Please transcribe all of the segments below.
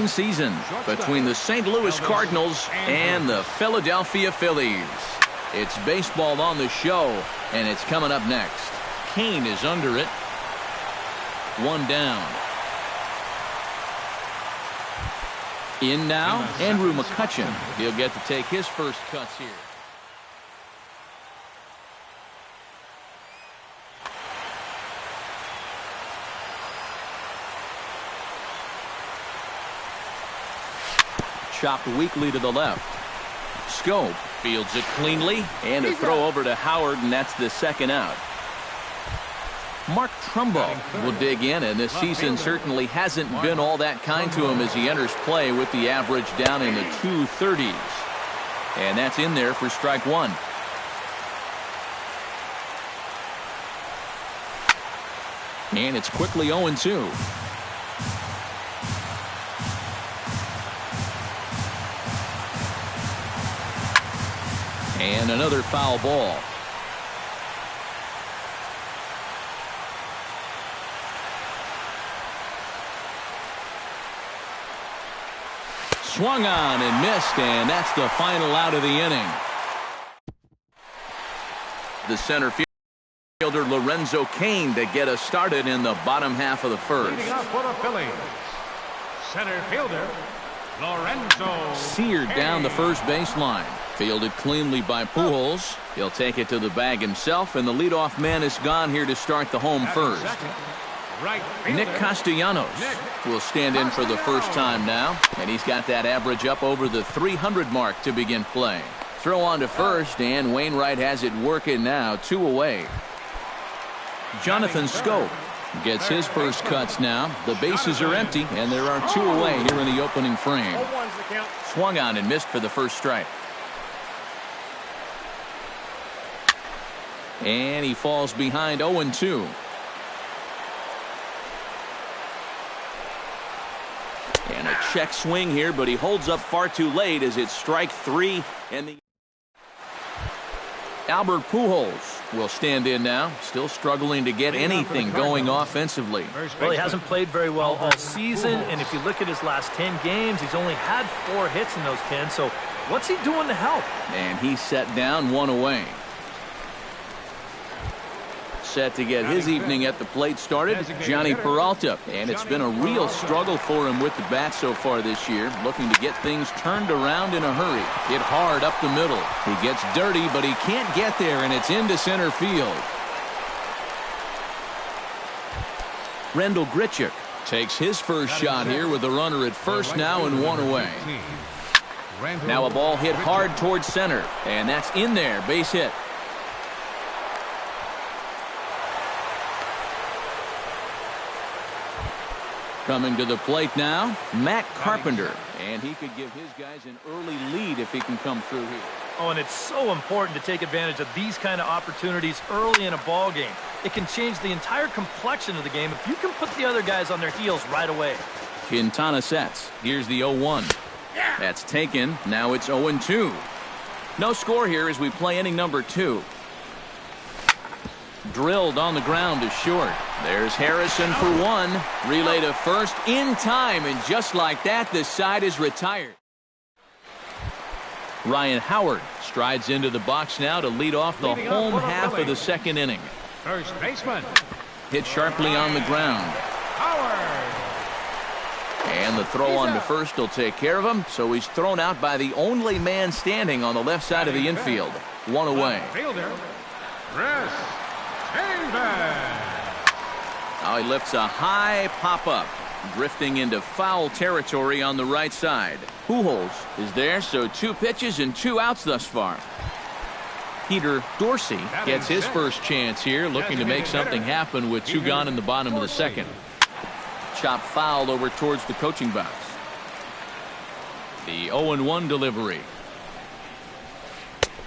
exciting season between the St. Louis Cardinals and the Philadelphia Phillies. It's baseball on the show, and it's coming up next. Kane is under it. One down. In now, Andrew McCutchen. He'll get to take his first cuts here. Chopped weakly to the left. Scope fields it cleanly, and a throw over to Howard, and that's the second out. Mark Trumbo will dig in, and this season certainly hasn't been all that kind to him as he enters play with the average down in the 230s. And that's in there for strike one. And it's quickly 0-2. And another foul ball. Swung on and missed, and that's the final out of the inning. The center fielder Lorenzo Cain to get us started in the bottom half of the first. Leading off for the Phillies, center fielder Lorenzo Seared Cain. down the first baseline. Fielded cleanly by Pujols. He'll take it to the bag himself, and the leadoff man is gone here to start the home first. Right Nick fielder, Castellanos Nick will stand in for the first time now, and he's got that average up over the 300 mark to begin play. Throw on to first, and Wainwright has it working now, 2 away. Jonathan Scope gets his first cuts now. The bases are empty, and there are 2 away here in the opening frame. Swung on and missed for the first strike. And he falls behind 0-2. And a check swing here, but he holds up far too late as it's strike 3. And the Albert Pujols will stand in now, still struggling to get anything going offensively. Well, he hasn't played very well all season, and if you look at his last 10 games, he's only had 4 hits in those 10, so what's he doing to help? And he's set down 1 away. Set to get his evening at the plate started, Johnny Peralta. And it's been a real struggle for him with the bat so far this year, looking to get things turned around in a hurry. Hit hard up the middle. He gets dirty, but he can't get there, and it's into center field. Rendell Grichuk takes his first shot here with a runner at first now and 1 away. Now a ball hit hard towards center, and that's in there, base hit. Coming to the plate now, Matt Carpenter. And he could give his guys an early lead if he can come through here. Oh, and it's so important to take advantage of these kind of opportunities early in a ball game. It can change the entire complexion of the game if you can put the other guys on their heels right away. Quintana sets. Here's the 0-1. That's taken. Now it's 0-2. No score here as we play inning number 2. Drilled on the ground to short. There's Harrison for 1. Relay to first in time, and just like that, the side is retired. Ryan Howard strides into the box now to lead off the home half of the second inning. first baseman Hit sharply on the ground. Howard. And the throw on to first will take care of him, so he's thrown out by the only man standing on the left side of the infield. 1 away. Fielder Chris Davis. Now he lifts a high pop-up, drifting into foul territory on the right side. Pujols is there, so 2 pitches and 2 outs thus far. Peter Dorsey gets his first chance here, looking to make something happen with 2 gone in the bottom of the second. Chop fouled over towards the coaching box. The 0-1 delivery.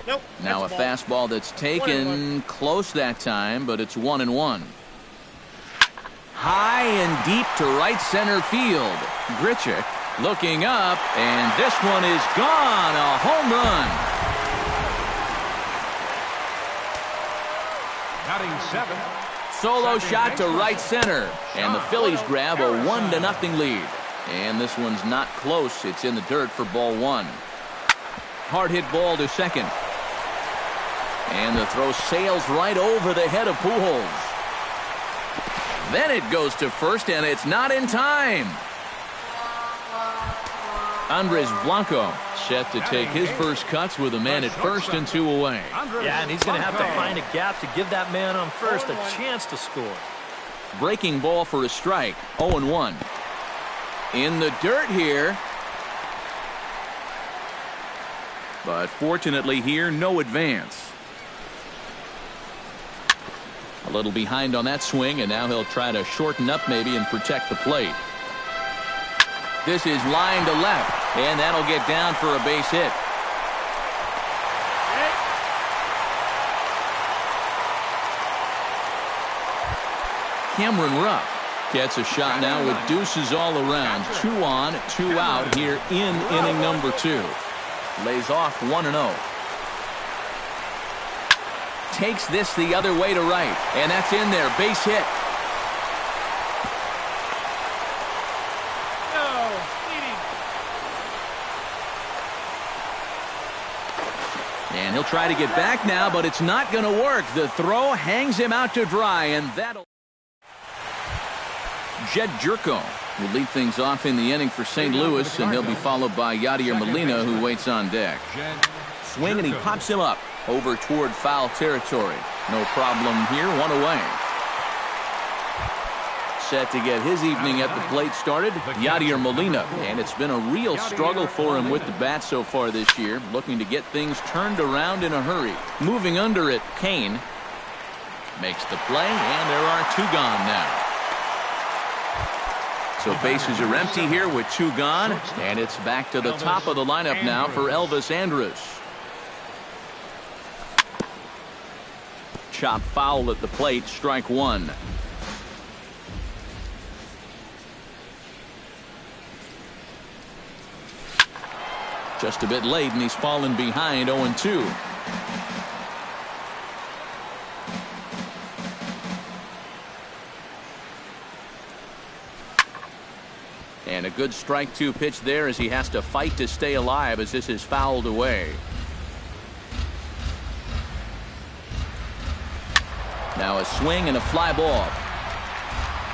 Nope. Now a fastball that's taken close that time, but it's 1-1. High and deep to right center field. Grichuk looking up, and this one is gone. A home run. Batting 7. Solo shot to right center, and the Phillies grab a 1-0 lead. And this one's not close. It's in the dirt for ball one. Hard hit ball to second. And the throw sails right over the head of Pujols. Then it goes to first, and it's not in time. Andres Blanco set to take his first cuts with a man at first and 2 away. Yeah, and he's going to have to find a gap to give that man on first a chance to score. Breaking ball for a strike. 0-1. In the dirt here. But fortunately here, no advance. A little behind on that swing, and now he'll try to shorten up maybe and protect the plate. This is line to left, and that'll get down for a base hit. Cameron Rupp gets a shot now with deuces all around. 2 on, 2 out here in inning number 2. Lays off 1-0. Takes this the other way to right, and that's in there. Base hit. And he'll try to get back now, but it's not going to work. The throw hangs him out to dry, and that'll... Jed Jerko will lead things off in the inning for St. Louis, and he'll be followed by Yadier Molina, who waits on deck. Swing, and he pops him up over toward foul territory. No problem here, 1 away. Set to get his evening at the plate started, Yadier Molina. And it's been a real struggle for him with the bat so far this year, looking to get things turned around in a hurry. Moving under it, Kane makes the play, and there are 2 gone now. So bases are empty here with 2 gone, and it's back to the top of the lineup now for Elvis Andrus. Chop foul at the plate, strike 1. Just a bit late, and he's fallen behind 0-2. And a good strike 2 pitch there as he has to fight to stay alive as this is fouled away. Now a swing and a fly ball.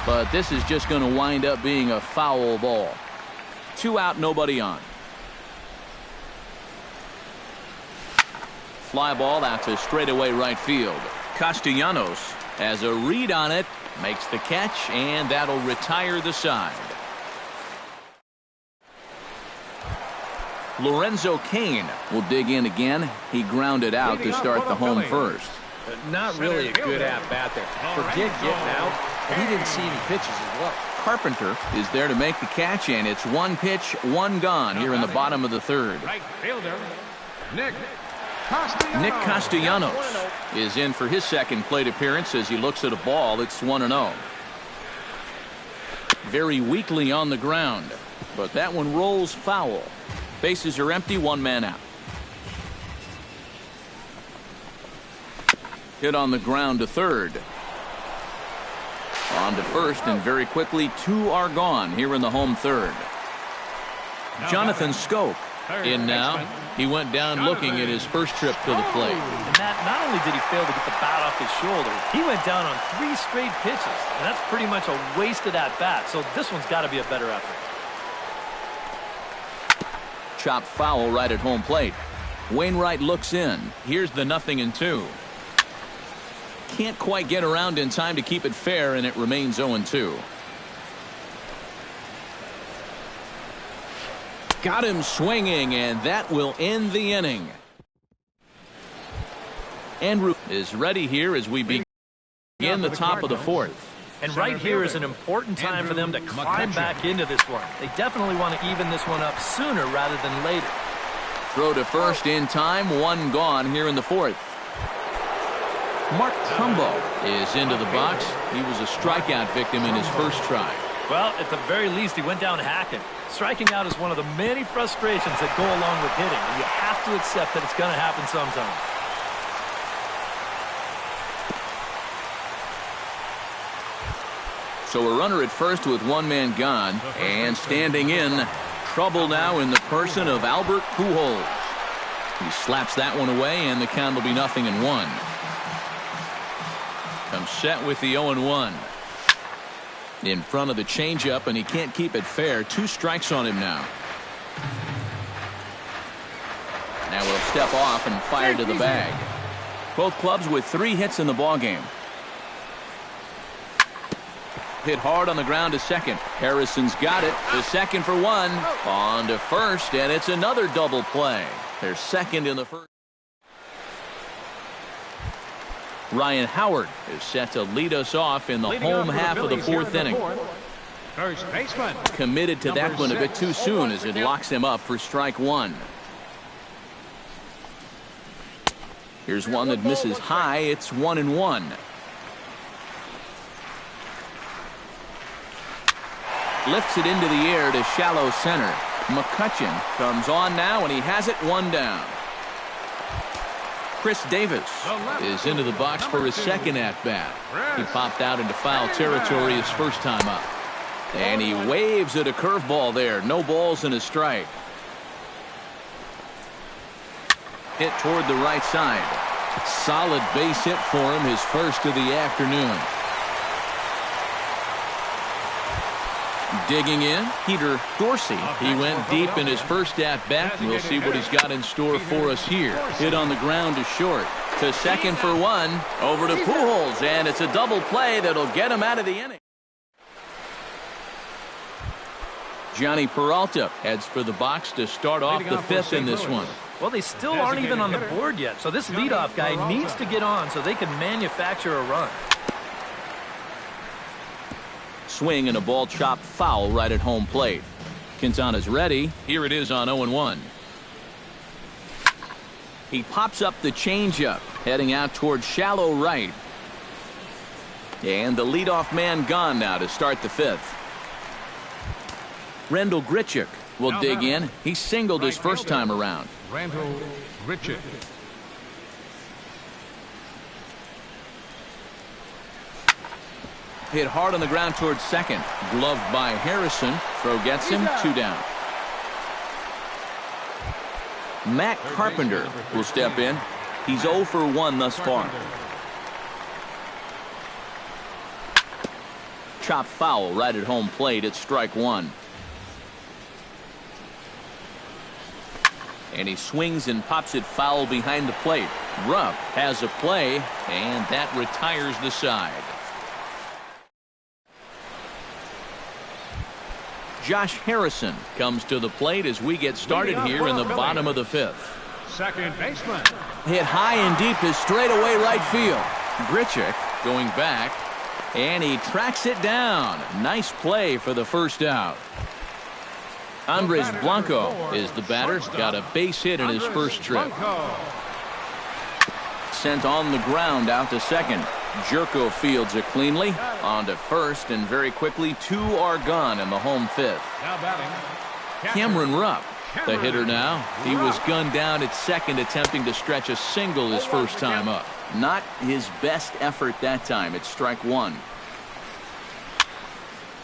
But this is just going to wind up being a foul ball. 2 out, nobody on. Fly ball out to straightaway right field. Castellanos has a read on it, makes the catch, and that'll retire the side. Lorenzo Cain will dig in again. He grounded out to start the home first. Not really a good at-bat there. Forget getting out, but he didn't see any pitches as well. Carpenter is there to make the catch, and it's 1 pitch, 1 gone here in the bottom of the 3rd. Right fielder, Nick Castellanos is in for his second plate appearance as he looks at a ball. It's 1-0. Very weakly on the ground, but that one rolls foul. Bases are empty, 1 man out. Hit on the ground to third. On to first, and very quickly 2 are gone here in the home 3rd. Jonathan Schoop in now. He went down looking at his first trip to the plate. And that, not only did he fail to get the bat off his shoulder, he went down on 3 straight pitches. And that's pretty much a wasted at-bat, so this one's got to be a better effort. Chop foul right at home plate. Wainwright looks in. Here's the 0-2. Can't quite get around in time to keep it fair, and it remains 0-2. Got him swinging, and that will end the inning. Andrew is ready here as we begin the top of the 4th. And right here is an important time for them to climb back into this one. They definitely want to even this one up sooner rather than later. Throw to first in time, 1 gone here in the 4th. Mark Trumbo is into the box. He was a strikeout victim in his first try. Well, at the very least, he went down hacking. Striking out is one of the many frustrations that go along with hitting, and you have to accept that it's going to happen sometime. So a runner at first with one man gone, and standing in, trouble now in the person of Albert Pujols. He slaps that one away, and the count will be 0-1. Comes set with the 0-1. In front of the changeup, and he can't keep it fair. 2 strikes on him now. Now we'll step off and fire to the bag. Both clubs with 3 hits in the ballgame. Hit hard on the ground to second. Harrison's got it. The second for 1. On to first, and it's another double play. They're second in the first. Ryan Howard is set to lead us off in the home half of the 4th inning. First baseman. Committed to that one a bit too soon as it locks him up for strike 1. Here's one that misses high. It's 1-1. Lifts it into the air to shallow center. McCutchen comes on now, and he has it 1 down. Chris Davis is into the box for his second at-bat. He popped out into foul territory his first time up. And he waves at a curveball there. No balls and a strike. Hit toward the right side. Solid base hit for him, his first of the afternoon. Digging in, Peter Dorsey. He went deep in his first at-bat. We'll see what he's got in store for us here. Hit on the ground to short. To second for 1. Over to Pujols, and it's a double play that'll get him out of the inning. Johnny Peralta heads for the box to start off the 5th in this one. Well, they still aren't even on the board yet, so this leadoff guy needs to get on so they can manufacture a run. Swing and a ball chopped foul right at home plate. Quintana's ready. Here it is on 0-1. He pops up the changeup, heading out toward shallow right. And the leadoff man gone now to start the 5th. Rendell Grichuk will dig in. He singled his first time around. Rendell Grichuk. Hit hard on the ground towards second. Gloved by Harrison. Throw gets him 2 down. Matt Carpenter will step in. He's 0 for 1 thus far. Chop foul right at home plate. It's strike 1. And he swings and pops it foul behind the plate. Rupp has a play, and that retires the side. Josh Harrison comes to the plate as we get started here in the bottom of the 5th. Second baseman. Hit high and deep to straightaway right field. Grichuk going back, and he tracks it down. Nice play for the first out. Andres Blanco is the batter. Got a base hit in his first trip. Sent on the ground out to second. Jerko fields it cleanly. On to first, and very quickly 2 are gone in the home 5th. Now batting, Cameron Rupp, the hitter now. He was gunned down at second, attempting to stretch a single his first time up. Not his best effort that time. It's strike 1.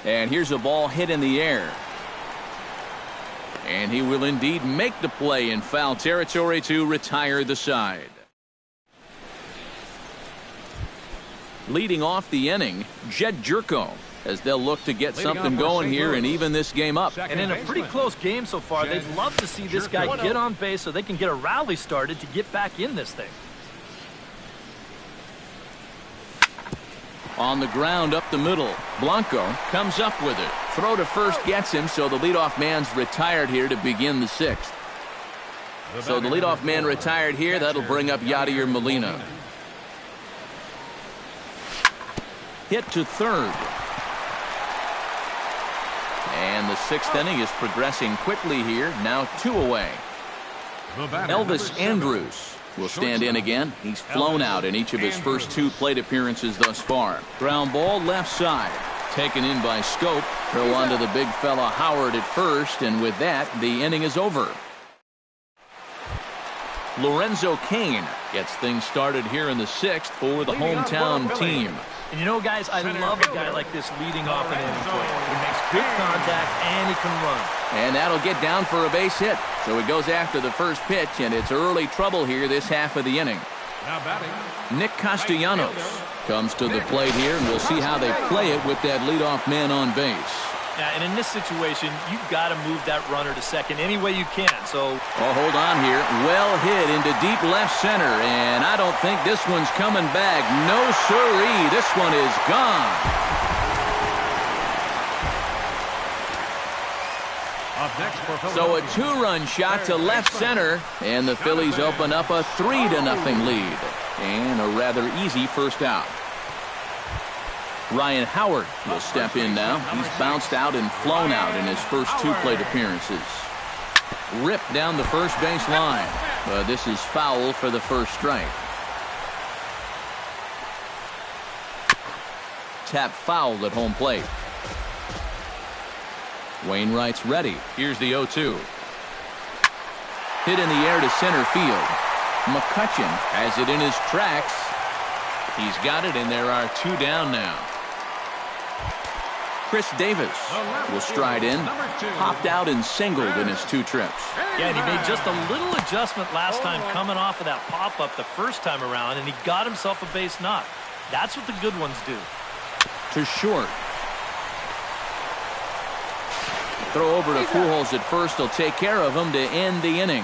And here's a ball hit in the air. And he will indeed make the play in foul territory to retire the side. Leading off the inning, Jed Jerko, as they'll look to get something going here and even this game up. And in a pretty close game so far, they'd love to see this guy get on base so they can get a rally started to get back in this thing. On the ground up the middle, Blanco comes up with it. Throw to first gets him, so the leadoff man's retired here to begin the 6th. So the leadoff man retired here. That'll bring up Yadier Molina. Hit to third. And the 6th inning is progressing quickly here. Now 2 away. Elvis Andrus will stand in again. He's flown out in each of his first 2 plate appearances thus far. Ground ball left side. Taken in by Scope. Throw onto the big fella Howard at first, and with that, the inning is over. Lorenzo Cain gets things started here in the 6th for the hometown team. And you know, guys, I love a guy like this leading off an inning. He makes good contact and he can run. And that'll get down for a base hit. So he goes after the first pitch, and it's early trouble here this half of the inning. Now batting, Nick Castellanos comes to the plate here, and we'll see how they play it with that leadoff man on base. Yeah, and in this situation, you've got to move that runner to second any way you can. So, oh, hold on here. Well hit into deep left center, and I don't think this one's coming back. No siree. This one is gone. up next for So a two-run shot to left center, and the Phillies open up a 3-0 lead. And a rather easy first out. Ryan Howard will step in now. He's bounced out and flown out in his first two plate appearances. Ripped down the first base line. This is foul for the first strike. Tap fouled at home plate. Wainwright's ready. Here's the 0-2. Hit in the air to center field. McCutchen has it in his tracks. He's got it, and there are two down now. Chris Davis will stride in. Popped out and singled in his two trips. Yeah, and he made just a little adjustment last time coming off of that pop-up the first time around, and he got himself a base knock. That's what the good ones do. To short. Throw over to Pujols at first. He'll take care of him to end the inning.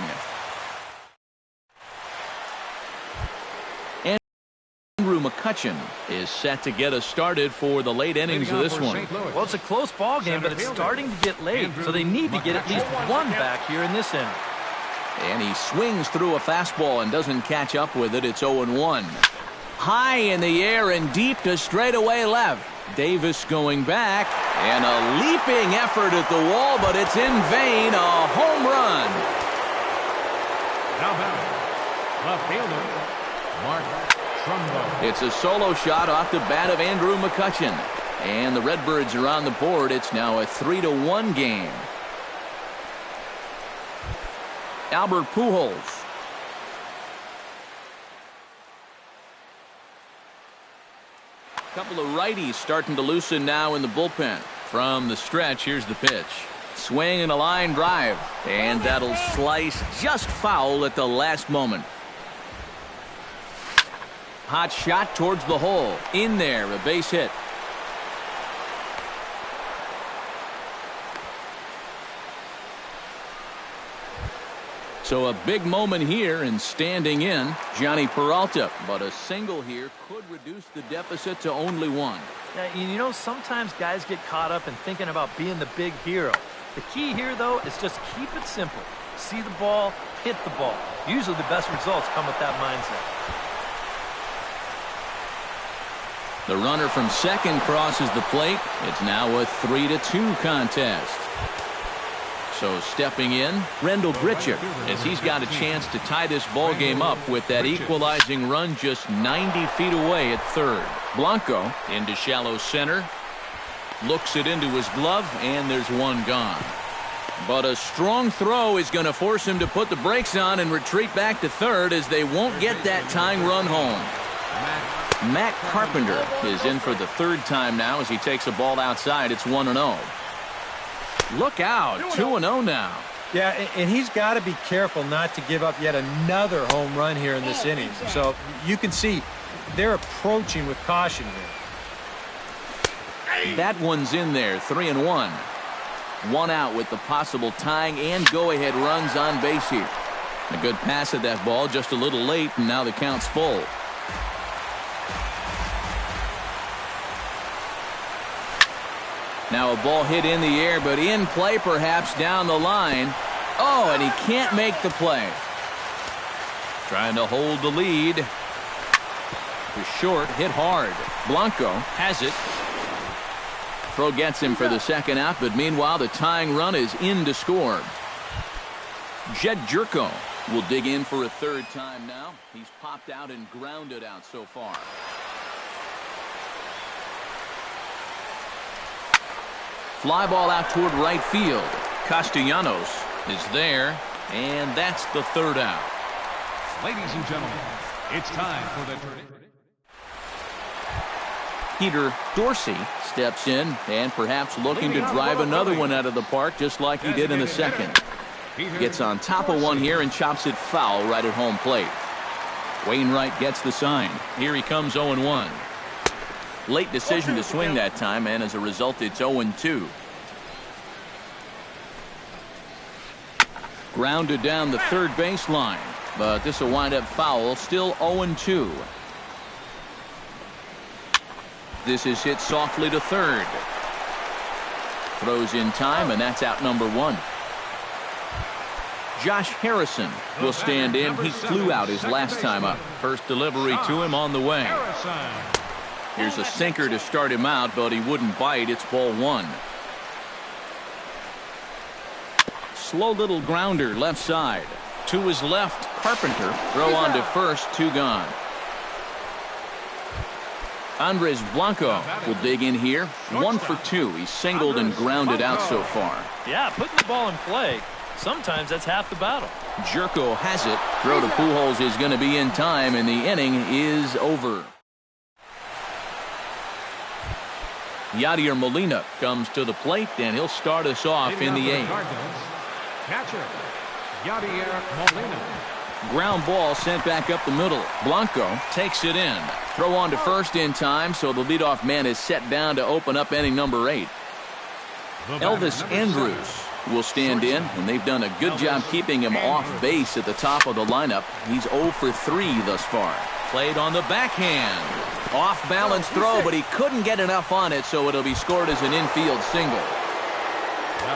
Andrew McCutchen is set to get us started for the late innings of this one. Well, it's a close ball game, but it's starting to get late, so they need to get at least one back here in this inning. And he swings through a fastball and doesn't catch up with it. It's 0-1. High in the air and deep to straightaway left. Davis going back, and a leaping effort at the wall, but it's in vain. A home run. Now batting, left fielder, Mark Trumbo. It's a solo shot off the bat of Andrew McCutchen. And the Redbirds are on the board. It's now a 3-1 game. Albert Pujols. Couple of righties starting to loosen now in the bullpen. From the stretch, here's the pitch. Swing and a line drive. And that'll slice just foul at the last moment. Hot shot towards the hole. In there, a base hit. So a big moment here, and standing in, Johnny Peralta. But a single here could reduce the deficit to only one. Yeah, you know, sometimes guys get caught up in thinking about being the big hero. The key here, though, is just keep it simple. See the ball, hit the ball. Usually the best results come with that mindset. The runner from second crosses the plate. It's now a 3-2 contest. So stepping in, Rendell Grichuk, as he's got a chance to tie this ball game up with that equalizing run just 90 feet away at third. Blanco into shallow center. Looks it into his glove, and there's one gone. But a strong throw is going to force him to put the brakes on and retreat back to third, as they won't get that tying run home. Matt Carpenter is in for the third time now as he takes a ball outside. It's 1-0. Look out, 2-0 now. Yeah, and he's got to be careful not to give up yet another home run here in this inning. So you can see they're approaching with caution here. That one's in there, 3-1. One out with the possible tying and go-ahead runs on base here. A good pass at that ball, just a little late, and now the count's full. Now a ball hit in the air, but in play perhaps down the line. Oh, and he can't make the play. Trying to hold the lead. The short, hit hard. Blanco has it. Throw gets him for the second out, but meanwhile the tying run is in to score. Jed Jerko will dig in for a third time now. He's popped out and grounded out so far. Fly ball out toward right field. Castellanos is there, and that's the third out. Ladies and gentlemen, it's time for the verdict. Peter Dorsey steps in and perhaps looking to drive another one out of the park just like he did in the second. Gets on top of one here and chops it foul right at home plate. Wainwright gets the sign. Here he comes 0-1. Late decision to swing that time, and as a result, it's 0-2. Grounded down the third baseline, but this will wind up foul. Still 0-2. This is hit softly to third. Throws in time, and that's out number 1. Josh Harrison will stand in. He flew out his last time up. First delivery to him on the way. Here's a sinker to start him out, but he wouldn't bite. It's ball 1. Slow little grounder left side. To his left, Carpenter. Throw on to first, 2 gone. Andres Blanco will dig in here. 1 for 2. He's singled and grounded out so far. Yeah, putting the ball in play, sometimes that's half the battle. Jerko has it. Throw to Pujols is going to be in time, and the inning is over. Yadier Molina comes to the plate, and he'll start us off in the 8th. Catcher, Yadier Molina. Ground ball sent back up the middle. Blanco takes it in. Throw on to first in time, so the leadoff man is set down to open up inning number 8. Elvis Andrus will stand in, and they've done a good job keeping him off base at the top of the lineup. He's 0 for 3 thus far. Played on the backhand. Off balance throw, but he couldn't get enough on it, so it'll be scored as an infield single.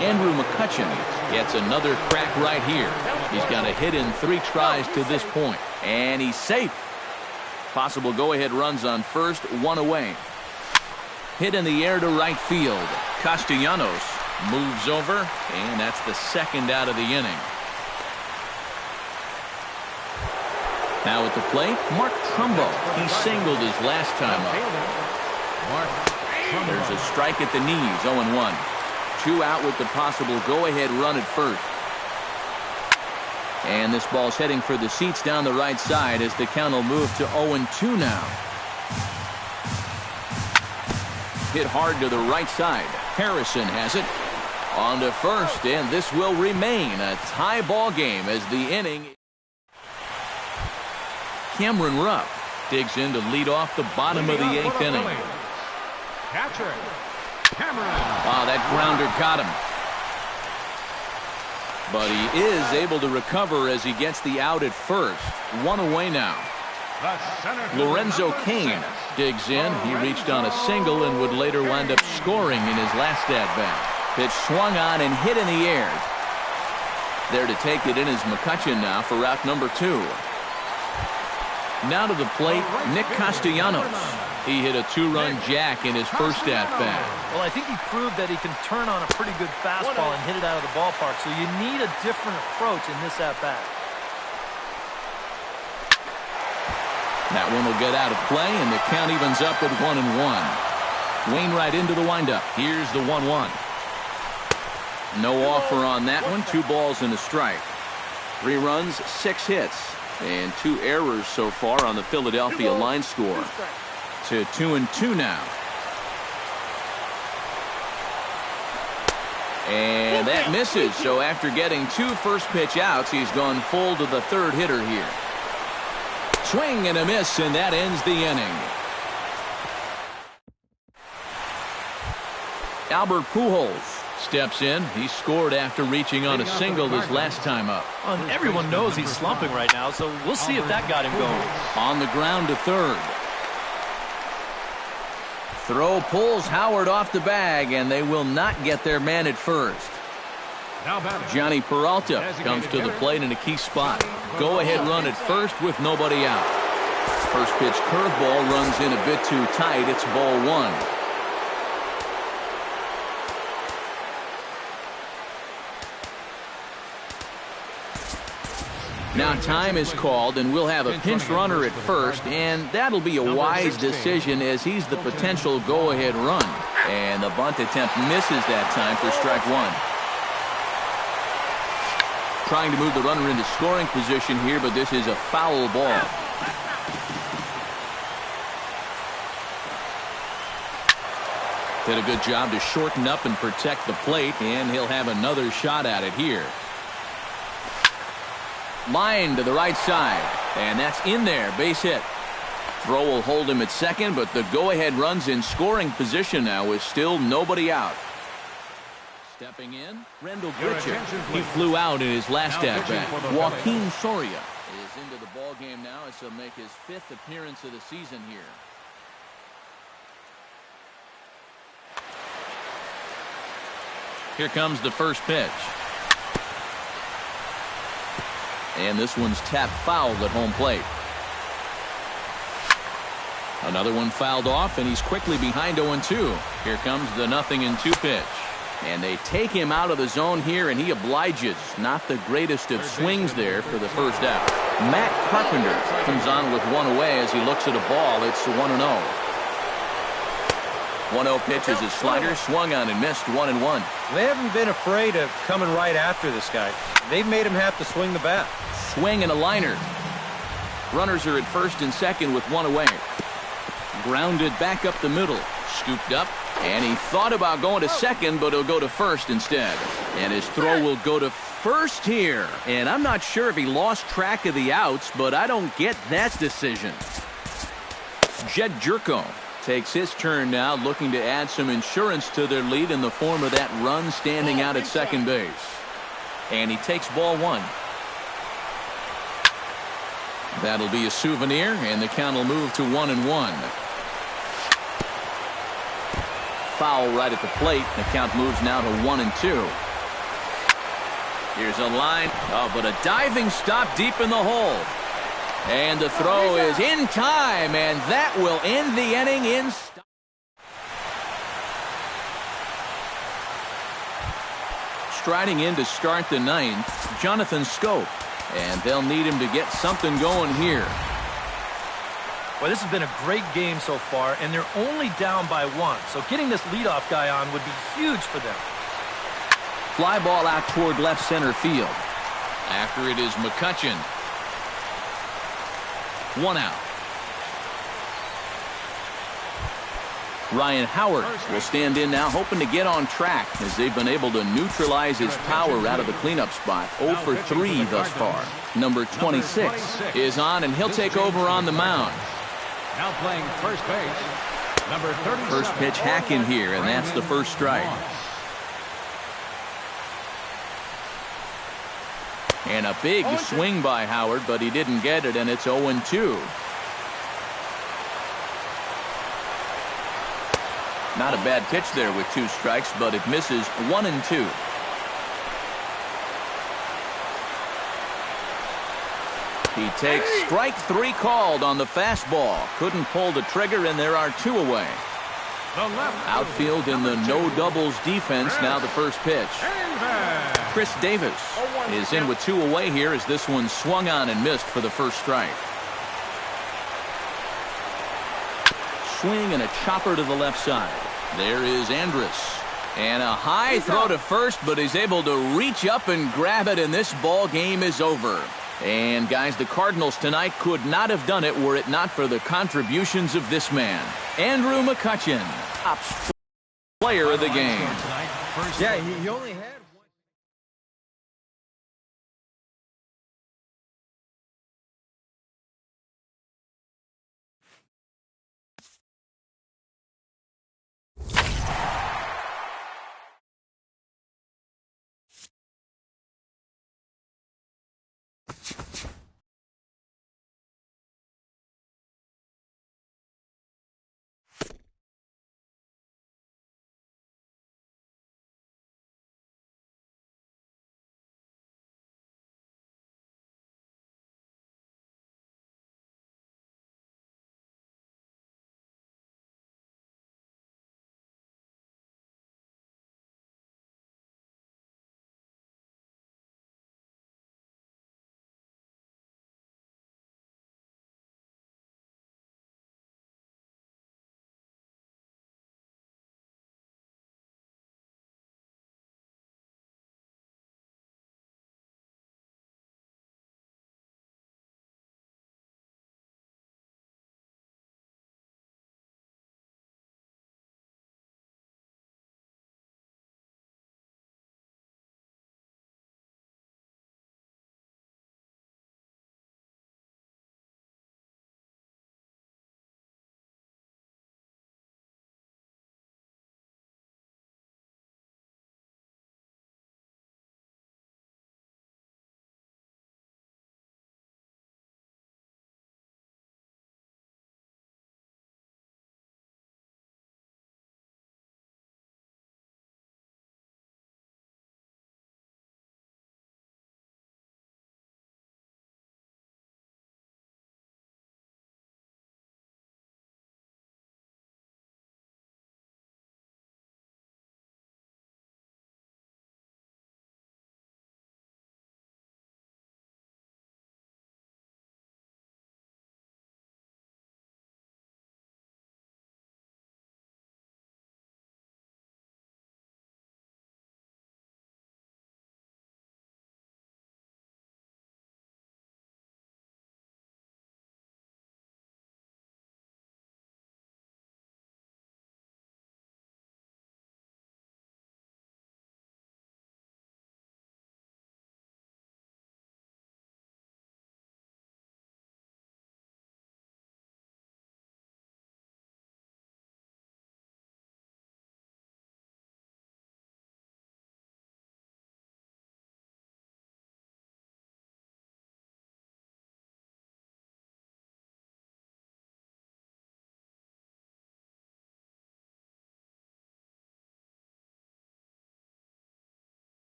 Andrew McCutchen gets another crack right here. He's got a hit in 3 tries to this point, and he's safe. Possible go-ahead runs on first, 1 away. Hit in the air to right field. Castellanos moves over, and that's the second out of the inning. Now at the plate, Mark Trumbo. He singled his last time up. There's a strike at the knees, 0-1. 2 out with the possible go-ahead run at first. And this ball's heading for the seats down the right side as the count will move to 0-2 now. Hit hard to the right side. Harrison has it. On to first, and this will remain a tie ball game as the inning. Cameron Rupp digs in to lead off the bottom of the 8th inning. Catcher, Cameron. Wow, that grounder got him. But he is able to recover as he gets the out at first. 1 away now. Lorenzo Cain digs in. He reached on a single and would later wind up scoring in his last at-bat. Pitch swung on and hit in the air. There to take it in is McCutchen now for route number 2. Now to the plate, Nick Castellanos. He hit a 2-run jack in his first at-bat. Well, I think he proved that he can turn on a pretty good fastball and hit it out of the ballpark, so you need a different approach in this at-bat. That one will get out of play, and the count evens up at 1-1. Wainwright into the windup. Here's the 1-1. No offer on that one. 2 balls and a strike. 3 runs, 6 hits, and 2 errors so far on the Philadelphia line score. To 2-2 now. And that misses. So after getting 2 first pitch outs, he's gone full to the 3rd hitter here. Swing and a miss, and that ends the inning. Albert Pujols steps in. He scored after reaching on a single his last time up. And everyone knows he's slumping right now, so we'll see if that got him going. On the ground to third. Throw pulls Howard off the bag, and they will not get their man at first. Johnny Peralta comes to the plate in a key spot. Go-ahead run at first with nobody out. First pitch curveball runs in a bit too tight. It's ball 1. Now time is called, and we'll have a pinch runner at first, and that'll be a wise decision as he's the potential go-ahead run. And the bunt attempt misses that time for strike 1. Trying to move the runner into scoring position here, but this is a foul ball. Did a good job to shorten up and protect the plate, and he'll have another shot at it here. Line to the right side, and that's in there, base hit. Throw will hold him at second, but the go-ahead run's in scoring position now with still nobody out. Stepping in, Rendell Gritcher. He flew out in his last at-bat. Joaquin Soria is into the ball game now as he'll make his 5th appearance of the season here. Here comes the first pitch. And this one's tapped foul at home plate. Another one fouled off, and he's quickly behind 0-2. Here comes the 0-2 pitch. And they take him out of the zone here, and he obliges. Not the greatest of swings there for the first out. Matt Carpenter comes on with one away as he looks at a ball. It's 1-0. 1-0 pitch is a slider, swung on and missed 1-1. They haven't been afraid of coming right after this guy. They've made him have to swing the bat. Swing and a liner. Runners are at first and second with one away. Grounded back up the middle. Scooped up, and he thought about going to second, but he'll go to first instead. And his throw will go to first here. And I'm not sure if he lost track of the outs, but I don't get that decision. Jed Jerko takes his turn now, looking to add some insurance to their lead in the form of that run standing out at second base. And he takes ball one. That'll be a souvenir, and the count will move to 1-1. Foul right at the plate. The count moves now to 1-2. Here's a line. Oh, but a diving stop deep in the hole. And the throw is in time, and that will end the inning in style. Striding in to start the ninth, Jonathan Scope. And they'll need him to get something going here. Well, this has been a great game so far, and they're only down by 1. So getting this leadoff guy on would be huge for them. Fly ball out toward left center field. After it is McCutchen. 1 out. Ryan Howard will stand in now, hoping to get on track as they've been able to neutralize his power out of the cleanup spot. 0 for 3 thus far. Number 26 is on, and he'll take over on the mound. Now playing first base, number 37. First pitch hack in here, and that's the first strike. And a big swing by Howard, but he didn't get it, and it's 0-2. Not a bad pitch there with 2 strikes, but it misses 1-2. He takes strike 3 called on the fastball. Couldn't pull the trigger, and there are 2 away. Outfield in the no doubles defense. Now the first pitch. Chris Davis is in with 2 away here as this one swung on and missed for the first strike. Swing and a chopper to the left side. There is Andrus. And a high throw to first, but he's able to reach up and grab it, and this ball game is over. And guys, the Cardinals tonight could not have done it were it not for the contributions of this man, Andrew McCutchen, top player of the game. Yeah, he only had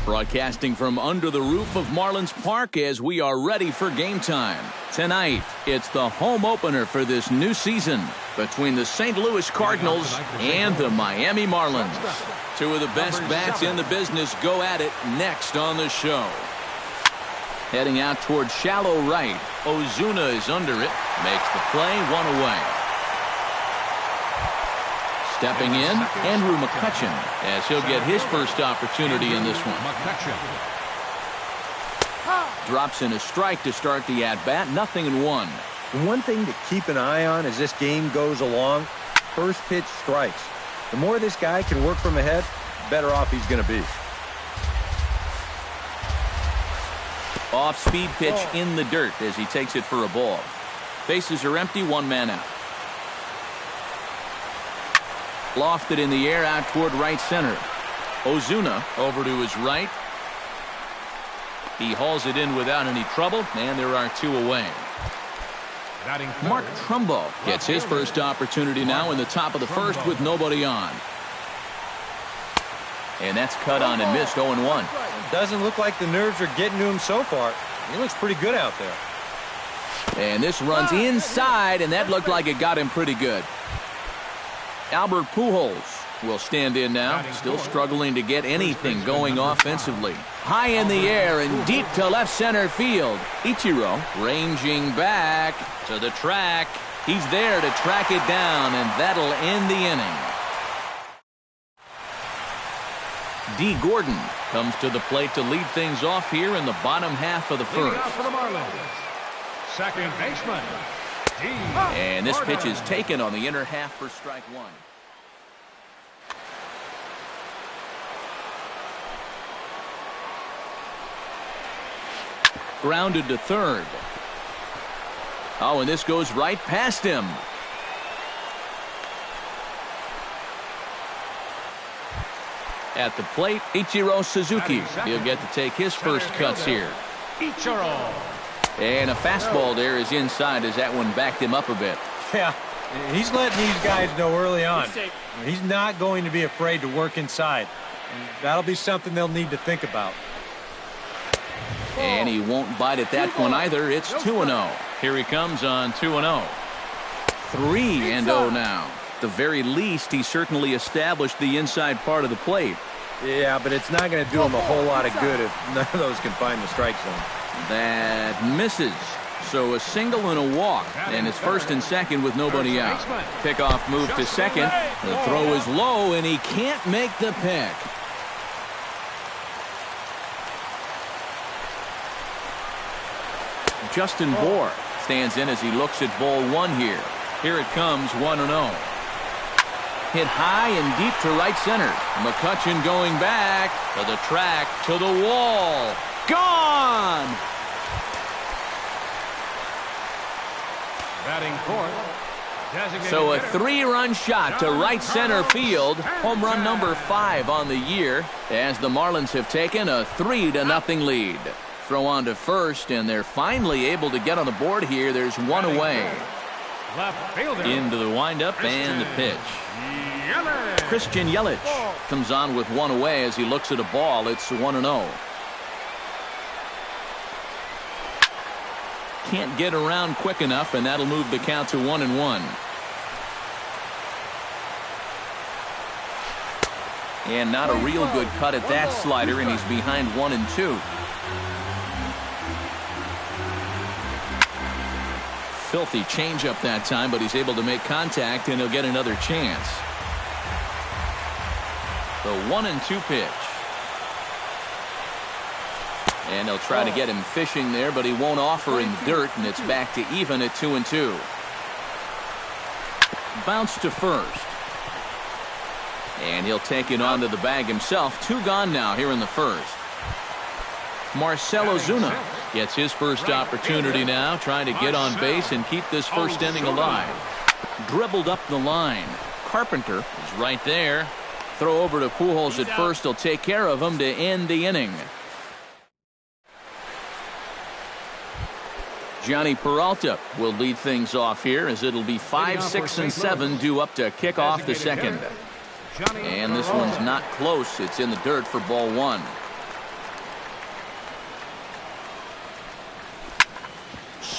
Broadcasting from under the roof of Marlins Park as we are ready for game time. Tonight, it's the home opener for this new season between the St. Louis Cardinals and the Miami Marlins. Two of the best bats in the business go at it next on the show. Heading out towards shallow right. Ozuna is under it. Makes the play, one away. Stepping in, Andrew McCutchen, as he'll get his first opportunity in this one. Drops in a strike to start the at-bat, 0-1. The one thing to keep an eye on as this game goes along, first pitch strikes. The more this guy can work from ahead, the better off he's going to be. Off-speed pitch in the dirt as he takes it for a ball. Bases are empty, one man out. Lofted in the air out toward right center. Ozuna over to his right. He hauls it in without any trouble, and there are two away. Mark Trumbo gets his first opportunity now in the top of the first with nobody on. And that's cut on and missed, 0-1. Doesn't look like the nerves are getting to him so far. He looks pretty good out there. And this runs inside, and that looked like it got him pretty good. Albert Pujols will stand in now, still struggling to get anything going offensively. High in the air and deep to left center field. Ichiro ranging back to the track. He's there to track it down, and that'll end the inning. D. Gordon comes to the plate to lead things off here in the bottom half of the first. For the Marlins, second baseman. And this pitch is taken on the inner half for strike one. Grounded to third. Oh, and this goes right past him. At the plate, Ichiro Suzuki. He'll get to take his first cuts here. Ichiro. And a fastball there is inside as that one backed him up a bit. Yeah, he's letting these guys know early on. He's not going to be afraid to work inside. And that'll be something they'll need to think about. And he won't bite at that one either. It's 2-0. Here he comes on 2-0. 3-0 now. At the very least, he certainly established the inside part of the plate. Yeah, but it's not going to do him a whole lot of good if none of those can find the strike zone. That misses. So a single and a walk. And it's first and second with nobody out. Pickoff move to second. The throw is low, and he can't make the pick. Justin Bohr stands in as he looks at ball one here. Here it comes, 1-0. Hit high and deep to right center. McCutchen going back to the track, to the wall. Gone! Batting fourth. So a three-run shot to right center field. Home run number 5 on the year as the Marlins have taken a 3-0 lead. Throw on to first, and they're finally able to get on the board here. There's one away. Left fielder. Into the windup and the pitch. Christian Yelich comes on with one away as he looks at a ball. It's 1-0. Can't get around quick enough, and that'll move the count to 1-1. And not a real good cut at that slider, and he's behind 1-2. Filthy changeup that time, but he's able to make contact, and he'll get another chance. The 1-2 pitch. And they'll try to get him fishing there, but he won't offer in the dirt, and it's back to even at 2-2. Bounce to first. And he'll take it onto the bag himself. 2 gone now here in the first. Marcell Ozuna gets his first opportunity now, trying to get on base and keep this first inning alive. Dribbled up the line. Carpenter is right there. Throw over to Pujols at first. He'll take care of him to end the inning. Johnny Peralta will lead things off here as it'll be 5, 6, and 7 due up to kick off the second. And this one's not close. It's in the dirt for ball one.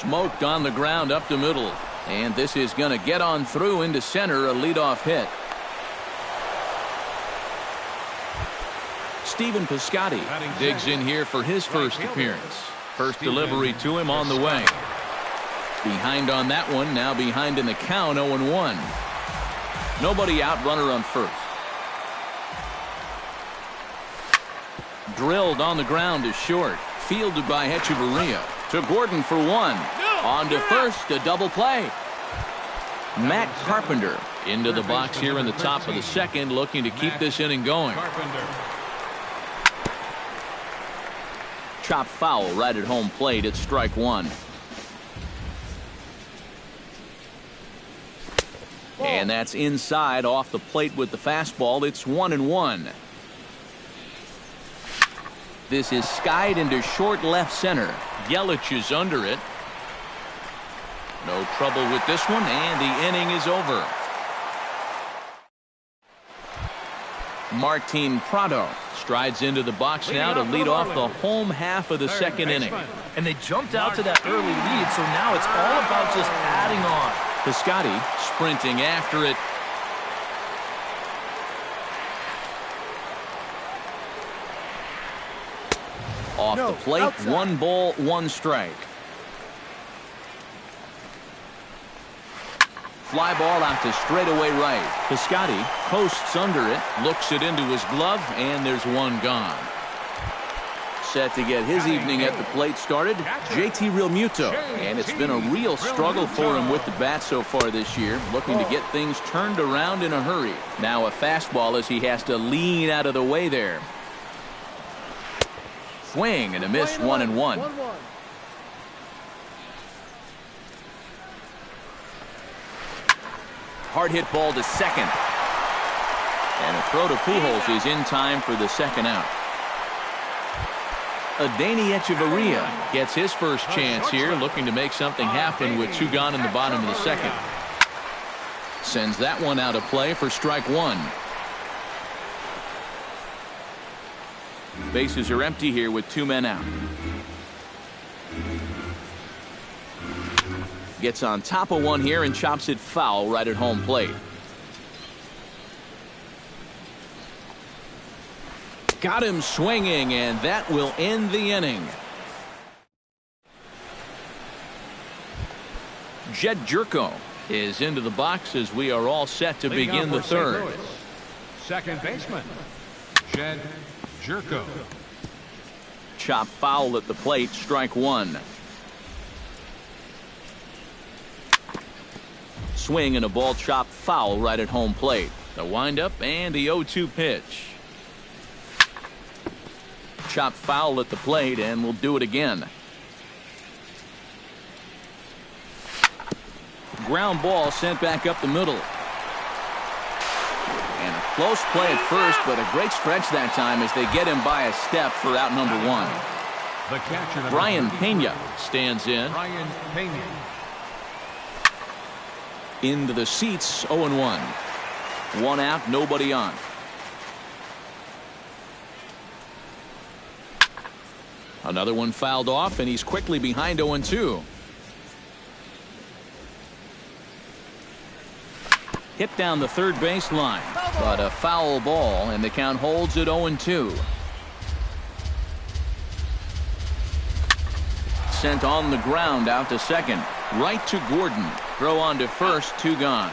smoked on the ground up the middle. And this is going to get on through into center, a leadoff hit. Stephen Piscotty digs in here for his first appearance. First delivery to him on the way. Behind on that one, now behind in the count, 0-1. Nobody out, runner on first. Drilled on the ground is short. Fielded by Hechavarria. To Gordon for one. On to first, a double play. Matt Carpenter into the box here in the top of the second, looking to keep this inning going. Chop foul right at home plate. It's strike one. And that's inside off the plate with the fastball. It's 1-1. This is skied into short left center. Yelich is under it. No trouble with this one, and the inning is over. Martin Prado strides into the box now to lead off the home half of the second inning. And they jumped out to that early lead, so now it's all about just adding on. Piscotty sprinting after it. Off the plate, outside. 1 ball, 1 strike. Fly ball out to straightaway right. Piscotty posts under it, looks it into his glove, and there's one gone. Set to get his evening at the plate started, JT Realmuto. And it's been a real struggle for him with the bat so far this year, looking to get things turned around in a hurry. Now a fastball as he has to lean out of the way there. Swing and a miss, 1-1. Hard hit ball to second. And a throw to Pujols is in time for the second out. Adeiny Hechavarria gets his first chance here, looking to make something happen with 2 gone in the bottom of the second. Sends that one out of play for strike 1. Bases are empty here with 2 men out. Gets on top of one here and chops it foul right at home plate. Got him swinging, and that will end the inning. Jed Jerko is into the box as we are all set to begin the third. Second baseman, Jed Jerko. Chop foul at the plate, strike 1. Swing and a ball chopped foul right at home plate. The windup and the 0-2 pitch. Chop foul at the plate, and we'll do it again. Ground ball sent back up the middle. And a close play at first, but a great stretch that time as they get him by a step for out number 1. The catcher, Brian Pena stands in. Brian Pena. Into the seats, 0-1. 1 out, nobody on. Another one fouled off, and he's quickly behind 0-2. Hit down the third base line, but a foul ball, and the count holds at 0-2. Sent on the ground out to second. Right to Gordon. Throw on to first, 2 gone.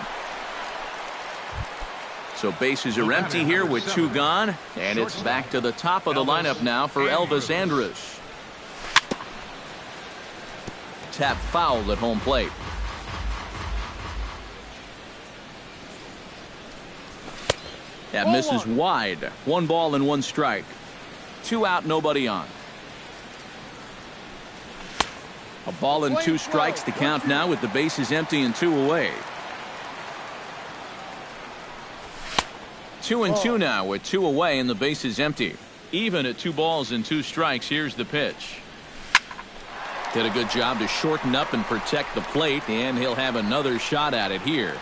So bases are empty here with 2 gone, and it's back to the top of the lineup now for Elvis Andrus. Tap foul at home plate. That misses wide. 1 ball and 1 strike. 2 out, nobody on. A ball and 2 strikes to count now with the bases empty and 2 away. 2-2 now with 2 away and the bases empty. Even at 2 balls and 2 strikes. Here's the pitch. Did a good job to shorten up and protect the plate, and he'll have another shot at it here.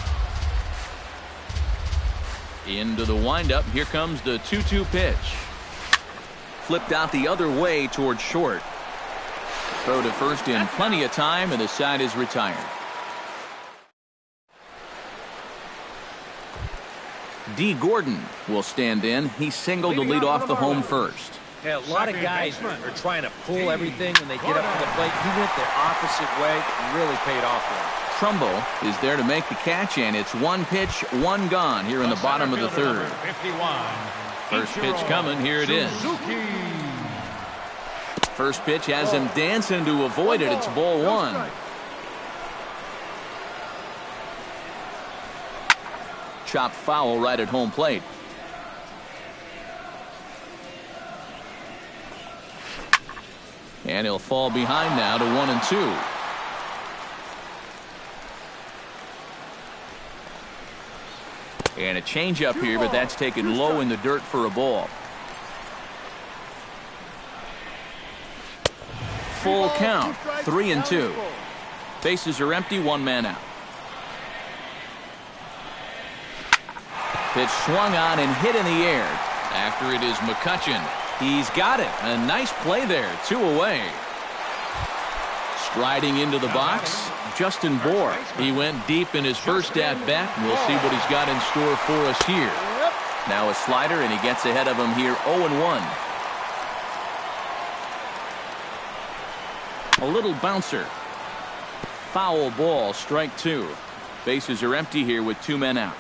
Into the windup. Here comes the 2-2 pitch. Flipped out the other way towards short. throw to first in plenty of time, and the side is retired. D. Gordon will stand in. He singled to lead off the home first. Yeah, a lot of guys are trying to pull everything when they get up to the plate. He went the opposite way and really paid off for him. Trumbo is there to make the catch, and it's one pitch, one gone here in the bottom of the third. First pitch coming. Here it is. First pitch has him dancing to avoid it. It's ball one. Chopped foul right at home plate. And he'll fall behind now to 1-2. And a changeup here, but that's taken low in the dirt for a ball. Full count, 3-2. Bases are empty, one man out. Pitch swung on and hit in the air. After it is McCutchen. He's got it. A nice play there. 2 away. Striding into the box, Justin Bohr. He went deep in his first at-bat. We'll see what he's got in store for us here. Now a slider, and he gets ahead of him here, 0-1. A little bouncer. Foul ball, strike 2. Bases are empty here with 2 men out.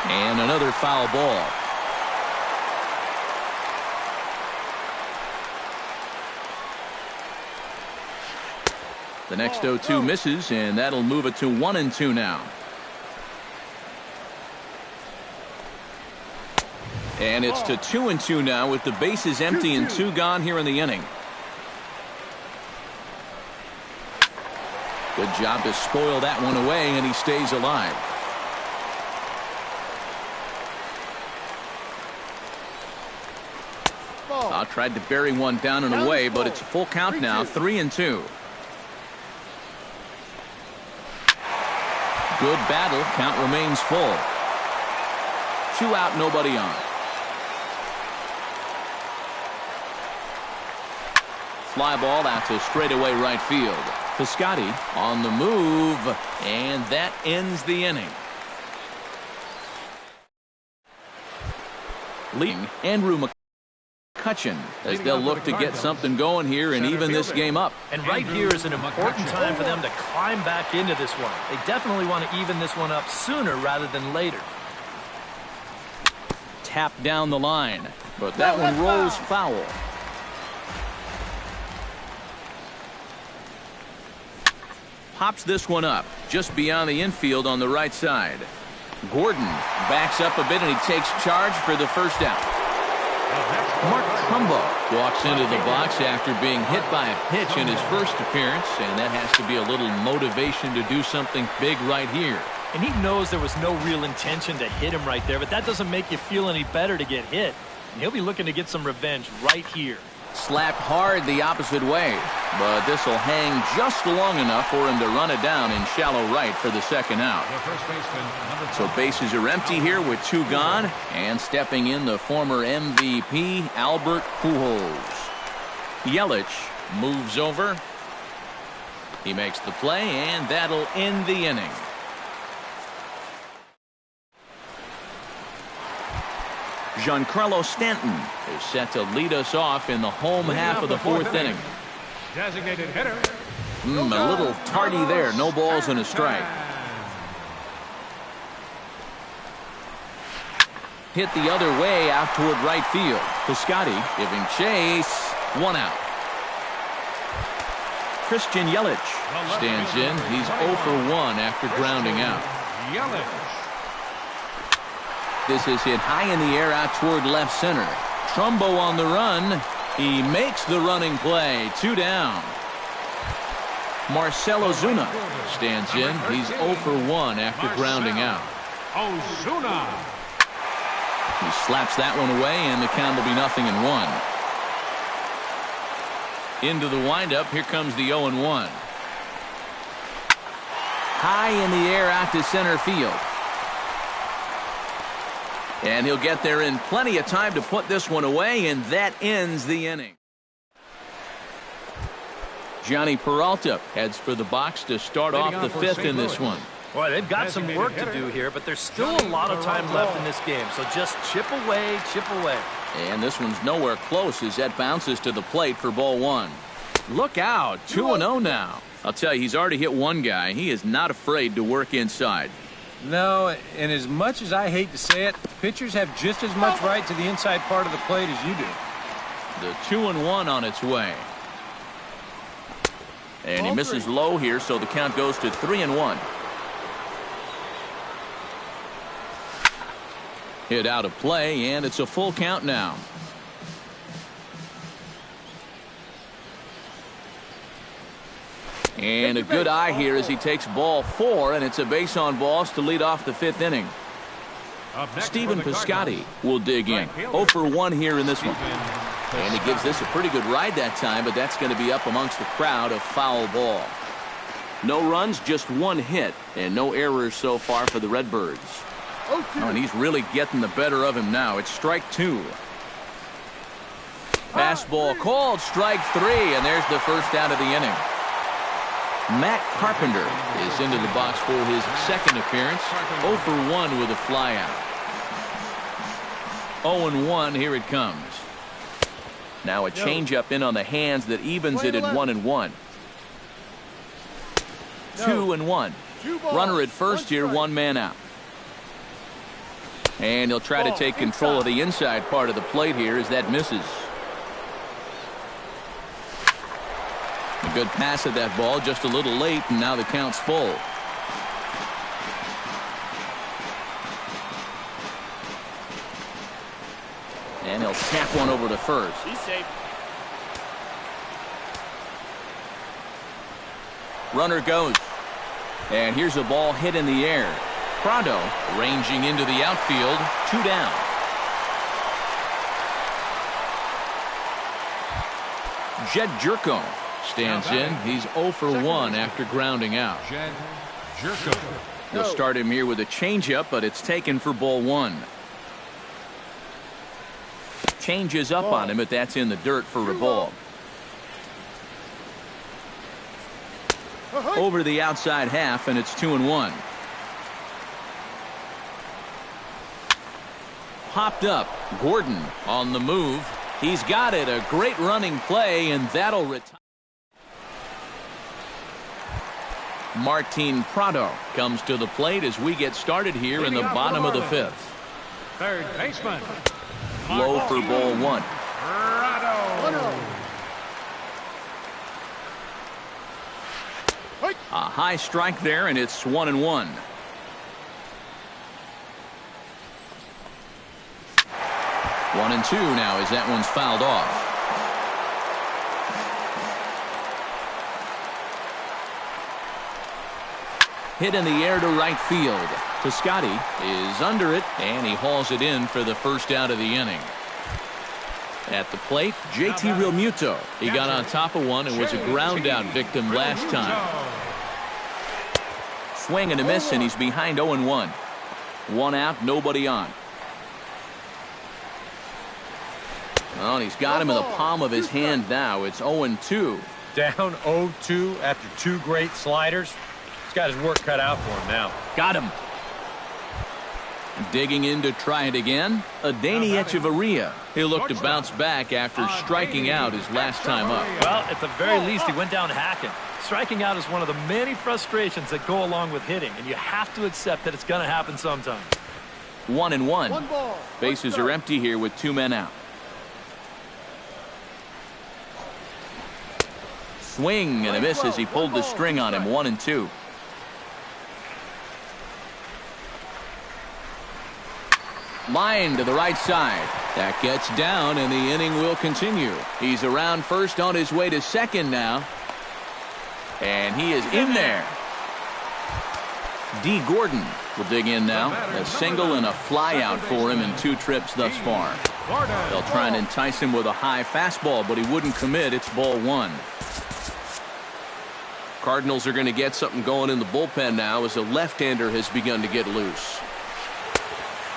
And another foul ball. The next 0-2 misses, and that'll move it to 1-2 now. And it's to 2-2 now with the bases empty and 2 gone here in the inning. Good job to spoil that one away, and he stays alive. Tried to bury one down and away, but it's a full count now, 3-2. Good battle. Count remains full. 2 out, nobody on. Fly ball out to straightaway right field. Piscotty on the move, and that ends the inning. Leading Andrew McCutchen as they'll look to get something going here and even this game up. And right here is an important time for them to climb back into this one. They definitely want to even this one up sooner rather than later. Tap down the line, but that one rolls foul. Pops this one up just beyond the infield on the right side. Gordon backs up a bit and he takes charge for the first out. Mark Trumbo walks into the box after being hit by a pitch in his first appearance, and that has to be a little motivation to do something big right here. And he knows there was no real intention to hit him right there, but that doesn't make you feel any better to get hit. And he'll be looking to get some revenge right here. Slapped hard the opposite way, but this will hang just long enough for him to run it down in shallow right for the second out. So bases are empty here with 2 gone, and stepping in the former MVP Albert Pujols. Yelich moves over. He makes the play, and that'll end the inning. Giancarlo Stanton is set to lead us off in the home half of the 4th inning. Designated hitter. A little tardy there. No balls and a strike. Hit the other way out toward right field. Piscotty giving chase. 1 out. Christian Yelich stands in. He's 0 for 1 after grounding out. Yelich. This is hit high in the air out toward left center. Trumbo on the run. He makes the running play. 2 down. Marcell Ozuna stands in. He's 0 for 1 after grounding out. Ozuna. He slaps that one away, and the count will be 0-1. Into the windup. Here comes the 0-1. High in the air out to center field. And he'll get there in plenty of time to put this one away, and that ends the inning. Johnny Peralta heads for the box to start off the fifth in this one. Boy, they've got some work to do here, but there's still a lot of time left in this game, so just chip away, chip away. And this one's nowhere close as that bounces to the plate for ball one. Look out, 2-0 now. I'll tell you, he's already hit one guy. He is not afraid to work inside. No, and as much as I hate to say it, pitchers have just as much right to the inside part of the plate as you do. The 2-1 on its way. And he misses low here, so the count goes to 3-1. Hit out of play, and it's a full count now. And a good eye here as he takes ball 4, and it's a base on balls to lead off the fifth inning. Stephen Piscotty will dig in. 0 for 1 here in this one. And he gives this a pretty good ride that time, but that's going to be up amongst the crowd, a foul ball. No runs, just one hit, and no errors so far for the Redbirds. Oh, and he's really getting the better of him now. It's strike 2. Fastball called, strike 3, and there's the first out of the inning. Matt Carpenter is into the box for his second appearance. 0 for 1 with a flyout. 0-1, here it comes. Now a changeup in on the hands that evens it at 1-1. 2-1. Runner at first here, one man out. And he'll try to take control of the inside part of the plate here as that misses. A good pass of that ball, just a little late, and now the count's full. And he'll snap one over to first. He's safe. Runner goes. And here's a ball hit in the air. Prado ranging into the outfield, 2 down. Jed Jerko stands in. He's 0 for 1 after grounding out. Jed Jerko. They'll start him here with a changeup, but it's taken for ball 1. Changes up on him, but that's in the dirt for a ball. Over the outside half, and it's 2-1. Popped up. Gordon on the move. He's got it. A great running play, and that'll retire. Martin Prado comes to the plate as we get started here in the bottom of the fifth. Third baseman. Low for ball 1. Prado. A high strike there, and it's 1-1. One and 2 now as that one's fouled off. Hit in the air to right field. Piscotty is under it, and he hauls it in for the first out of the inning. At the plate, JT Realmuto. He got on top of one and was a ground out victim last time. Swing and a miss, and he's behind 0-1. One out, nobody on. Well, and he's got him in the palm of his hand now. It's 0-2. Down 0-2 after 2 great sliders. He's got his work cut out for him now. Got him. Digging in to try it again, Adeiny Echeverria. He'll look to bounce back after striking out his last time up. Well, at the very least, he went down hacking. Striking out is one of the many frustrations that go along with hitting, and you have to accept that it's going to happen sometime. 1-1. Bases are empty here with 2 men out. Swing and a miss as he pulled the string on him. 1-2. Line to the right side. That gets down, and the inning will continue. He's around first on his way to second now. And he is in there. D. Gordon will dig in now. A single and a fly out for him in 2 trips thus far. They'll try and entice him with a high fastball, but he wouldn't commit. It's ball 1. Cardinals are going to get something going in the bullpen now as a left-hander has begun to get loose.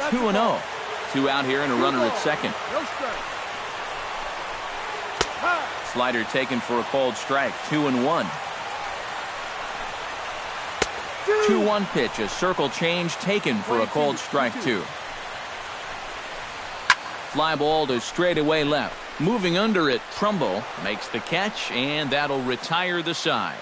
2-0. Two out here and a runner at second. Slider taken for a called strike. 2-1. 2-1 pitch. A circle change taken for a called strike 2. Fly ball to straightaway left. Moving under it, Trumbo makes the catch, and that'll retire the side.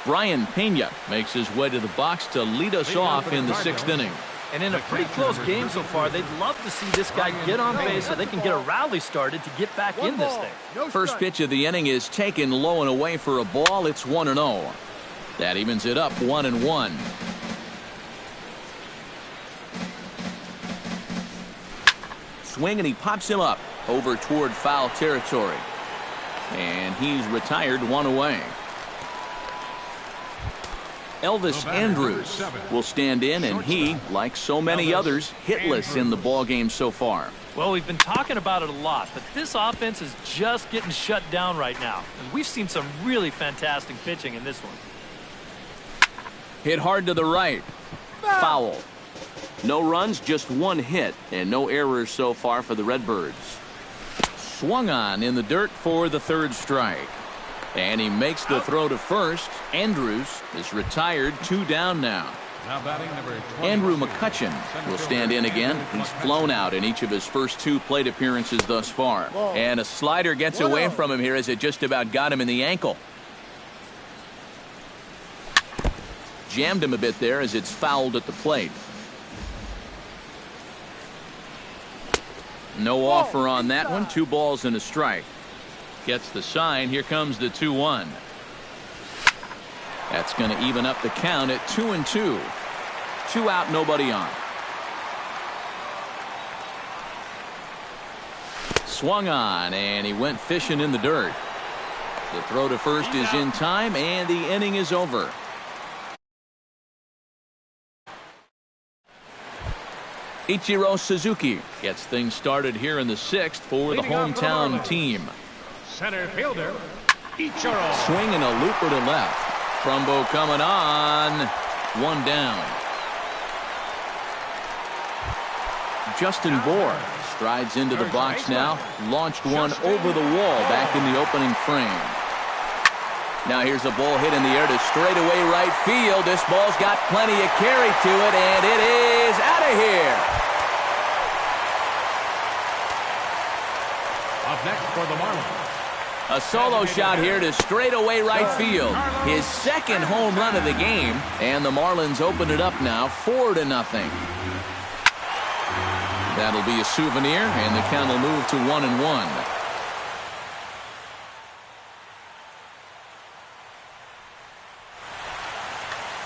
Brian Pena makes his way to the box to lead us off in the 6th inning. And in a pretty close game so far, they'd love to see this guy get on base so they can get a rally started to get back in this thing. First pitch of the inning is taken low and away for a ball. It's 1-0. That evens it up 1-1. Swing, and he pops him up over toward foul territory. And he's retired, 1 away. Elvis Andrus will stand in, and he, like so many others, hitless in the ballgame so far. Well, we've been talking about it a lot, but this offense is just getting shut down right now. And we've seen some really fantastic pitching in this one. Hit hard to the right. Foul. No runs, just 1 hit, and no errors so far for the Redbirds. Swung on in the dirt for the 3rd strike. And he makes the throw to first. Andrews is retired, 2 down now. Andrew McCutcheon will stand in again. He's flown out in each of his first 2 plate appearances thus far. And a slider gets away from him here as it just about got him in the ankle. Jammed him a bit there as it's fouled at the plate. No offer on that one. 2 balls and a strike. Gets the sign. Here comes the 2-1. That's going to even up the count at 2-2. 2 out, nobody on. Swung on, and he went fishing in the dirt. The throw to first is in time, and the inning is over. Ichiro Suzuki gets things started here in the 6th for the hometown team. Center fielder, Ichiro. Swing and a looper to left. Trumbo coming on. 1 down. Justin Bohr strides into the box now. Launched one over the wall back in the opening frame. Now here's a ball hit in the air to straightaway right field. This ball's got plenty of carry to it, and it is out of here. Up next for the Marlins. A solo shot here to straightaway right field. His 2nd home run of the game, and the Marlins open it up now 4-0. That'll be a souvenir, and the count will move to 1-1.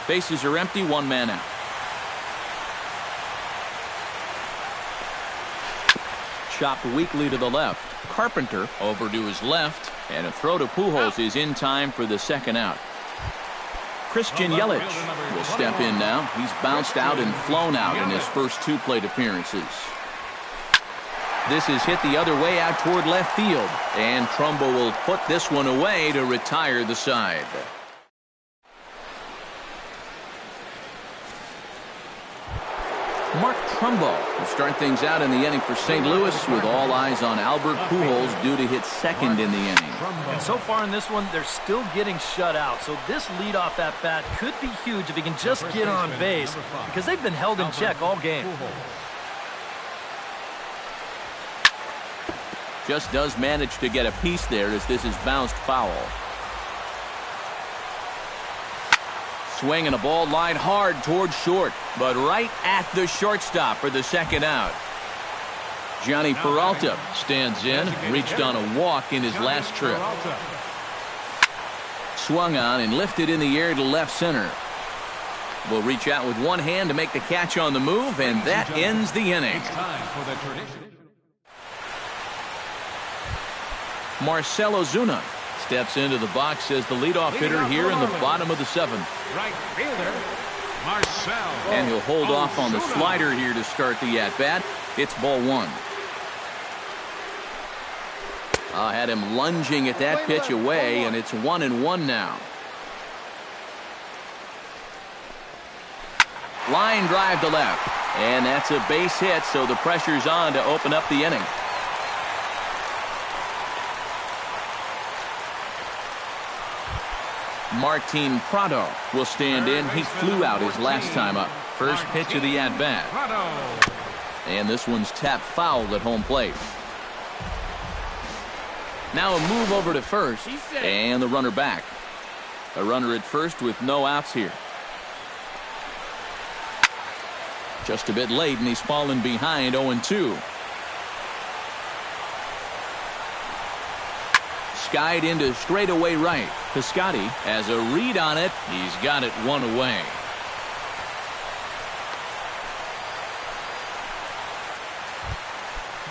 Bases are empty, 1 man out. Chopped weakly to the left. Carpenter over to his left, and a throw to Pujols is in time for the 2nd out. Christian Yelich will step in now. He's bounced out and flown out in his first 2 plate appearances. This is hit the other way out toward left field, and Trumbo will put this one away to retire the side. Mark Trumbo will start things out in the inning for St. Louis, with all eyes on Albert Pujols due to hit 2nd in the inning. And so far in this one, they're still getting shut out. So this leadoff at bat could be huge if he can just get on base, because they've been held in check all game. Just does manage to get a piece there as this is bounced foul. Swing and a ball lined hard towards short, but right at the shortstop for the 2nd out. Johnny Peralta stands in, reached on a walk in his last trip. Swung on and lifted in the air to left center. Will reach out with 1 hand to make the catch on the move, and that ends the inning. Marcell Ozuna steps into the box as the leadoff hitter here in the bottom of the 7th. Right fielder, Marcell. And he'll hold off on the slider here to start the at-bat. It's ball 1. Had him lunging at that pitch away, and it's 1-1 now. Line drive to left. And that's a base hit, so the pressure's on to open up the inning. Martin Prado will stand in. He flew out his last time up. First pitch of the at-bat. And this one's tapped foul at home plate. Now a move over to first, and the runner back. A runner at first with no outs here. Just a bit late, and he's fallen behind 0-2. Skied into straightaway right. Piscotty has a read on it. He's got it one away.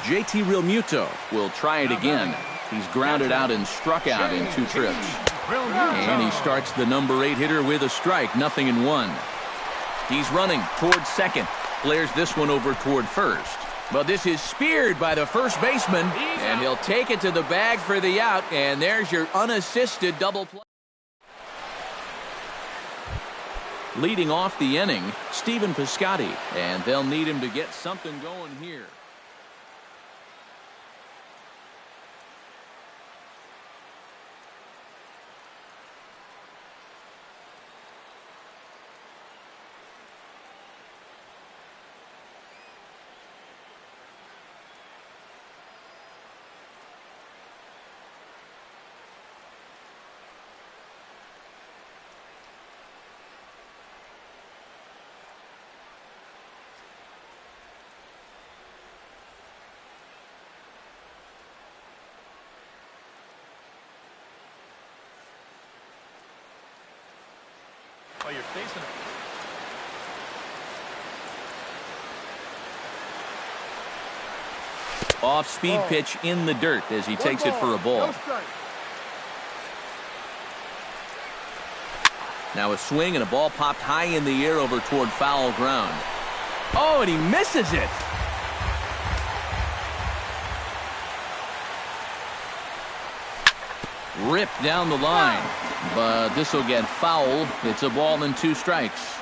JT Realmuto will try it again. He's grounded out and struck out in 2 trips. And he starts the number 8 hitter with a strike, 0-1. He's running towards second. Flares this one over toward first. But this is speared by the first baseman, and he'll take it to the bag for the out, and there's your unassisted double play. Leading off the inning, Stephen Piscotty, and they'll need him to get something going here. Oh, you're facing it. Off-speed pitch in the dirt as he takes it for a ball. Now a swing and a ball popped high in the air over toward foul ground. Oh, and he misses it. Ripped down the line, but this will get foul. It's a ball and 2 strikes.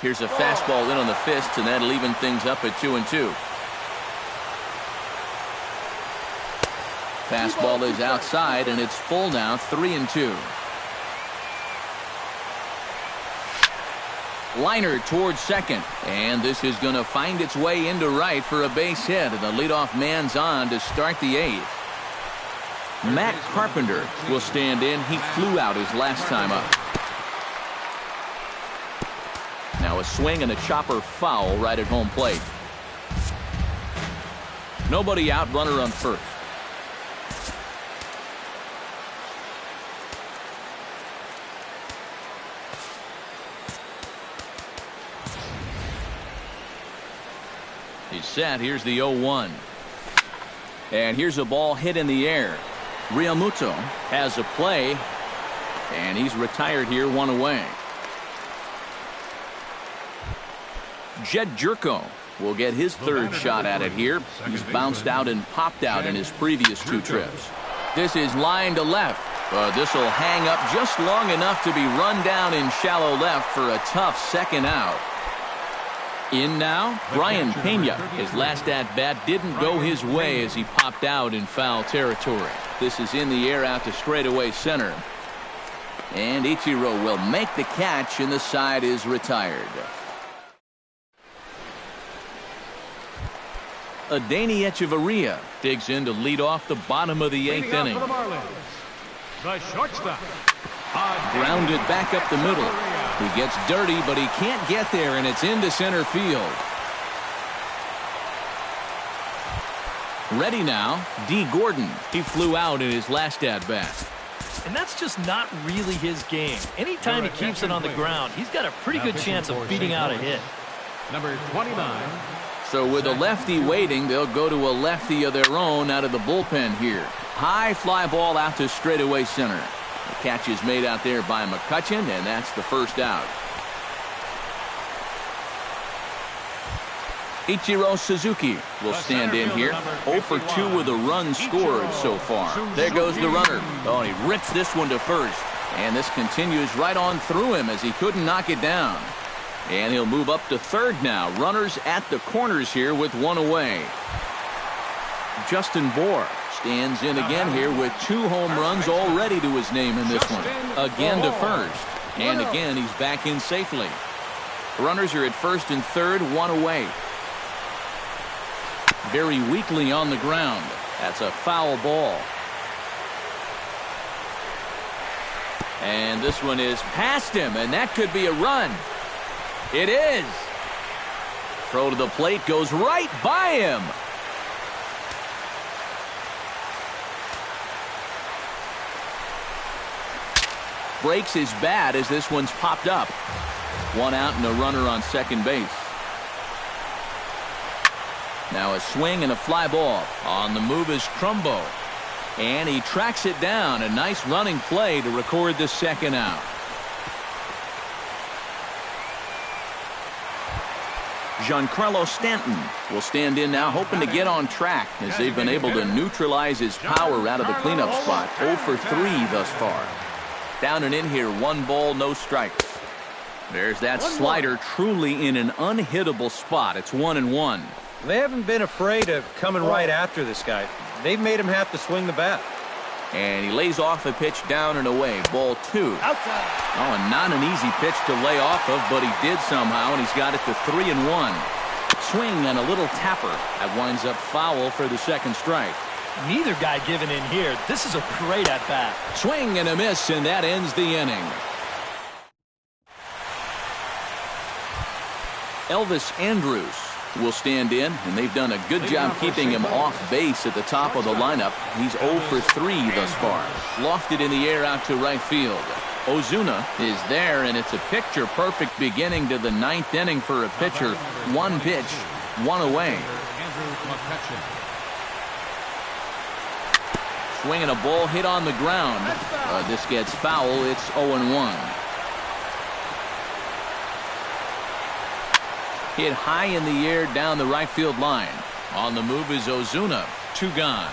Here's a fastball in on the fist, and that'll even things up at 2-2. Fastball is outside, and it's full now, 3-2. Liner towards second, and this is going to find its way into right for a base hit, and the leadoff man's on to start the 8th. Matt Carpenter will stand in. He flew out his last time up. Now a swing and a chopper foul right at home plate. Nobody out, runner on first. He's set. Here's the 0-1. And here's a ball hit in the air. Realmuto has a play, and he's retired here, 1 away. Jed Jerko will get his 3rd shot at it here. He's bounced out and popped out in his previous 2 trips. This is line to left, but this will hang up just long enough to be run down in shallow left for a tough second out. In now, Brian Pena. His last at-bat didn't go his way as he popped out in foul territory. This is in the air out to straightaway center. And Ichiro will make the catch, and the side is retired. Adeiny Echeverria digs in to lead off the bottom of the 8th inning. The shortstop. Grounded back up the middle. He gets dirty, but he can't get there, and it's into center field. Ready now, D. Gordon. He flew out in his last at-bat. And that's just not really his game. Anytime he keeps it on the ground, he's got a pretty good chance of beating out a hit. Number 29. So with a lefty waiting, they'll go to a lefty of their own out of the bullpen here. High fly ball out to straightaway center. The catch is made out there by McCutchen, and that's the first out. Ichiro Suzuki will stand in here. 0 for 2 with a run scored so far. There goes the runner. Oh, he rips this one to first. And this continues right on through him as he couldn't knock it down. And he'll move up to third now. Runners at the corners here with one away. Justin Bohr stands in again here with 2 home runs already to his name in this one. Again to first. And again he's back in safely. Runners are at first and third, one away. Very weakly on the ground. That's a foul ball. And this one is past him, and that could be a run. It is. Throw to the plate goes right by him. Breaks his bat as this one's popped up. 1 out and a runner on second base. Now a swing and a fly ball. On the move is Trumbo. And he tracks it down. A nice running play to record the second out. Giancarlo Stanton will stand in now, hoping to get on track as they've been able to neutralize his power out of the cleanup spot. 0 for 3 thus far. Down and in here, 1 ball, no strikes. There's that slider truly in an unhittable spot. It's 1-1. They haven't been afraid of coming right after this guy. They've made him have to swing the bat. And he lays off the pitch down and away. Ball 2. Outside. Oh, and not an easy pitch to lay off of, but he did somehow, and he's got it to 3-1. Swing and a little tapper. That winds up foul for the second strike. Neither guy giving in here. This is a great at-bat. Swing and a miss, and that ends the inning. Elvis Andrus will stand in, and they've done a good job keeping him off base at the top of the lineup. He's 0 for 3 thus far. Lofted in the air out to right field. Ozuna is there, and it's a picture-perfect beginning to the 9th inning for a pitcher. 1 pitch, 1 away. Swinging a ball hit on the ground. This gets foul. It's 0-1. Hit high in the air down the right field line. On the move is Ozuna. 2 gone.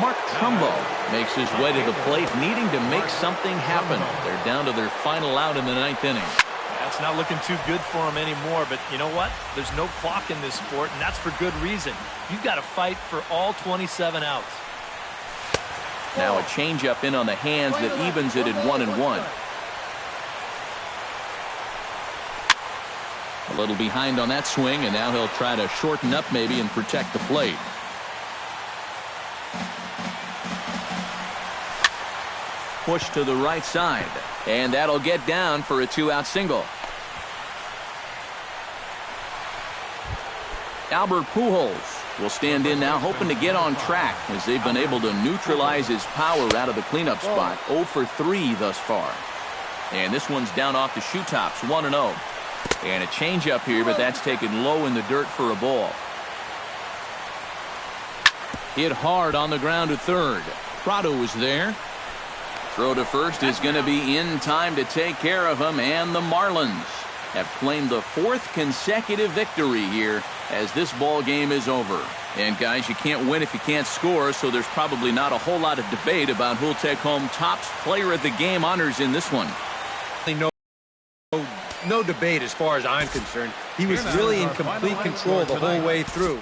Mark Trumbo makes his way to the plate, needing to make something happen. They're down to their final out in the 9th inning. That's not looking too good for him anymore, but you know what? There's no clock in this sport, and that's for good reason. You've got to fight for all 27 outs. Now a changeup in on the hands that evens it at 1-1. A little behind on that swing, and now he'll try to shorten up maybe and protect the plate. Push to the right side, and that'll get down for a 2-out single. Albert Pujols will stand in now, hoping to get on track as they've been able to neutralize his power out of the cleanup spot. 0 for 3 thus far. And this one's down off the shoe tops, 1-0. And a changeup here, but that's taken low in the dirt for a ball. Hit hard on the ground to third. Prado is there. Throw to first is going to be in time to take care of him, and the Marlins have claimed the 4th consecutive victory here as this ball game is over. And guys, you can't win if you can't score, so there's probably not a whole lot of debate about who'll take home Topps Player of the Game honors in this one. No debate as far as I'm concerned. He was really in complete control the whole way through.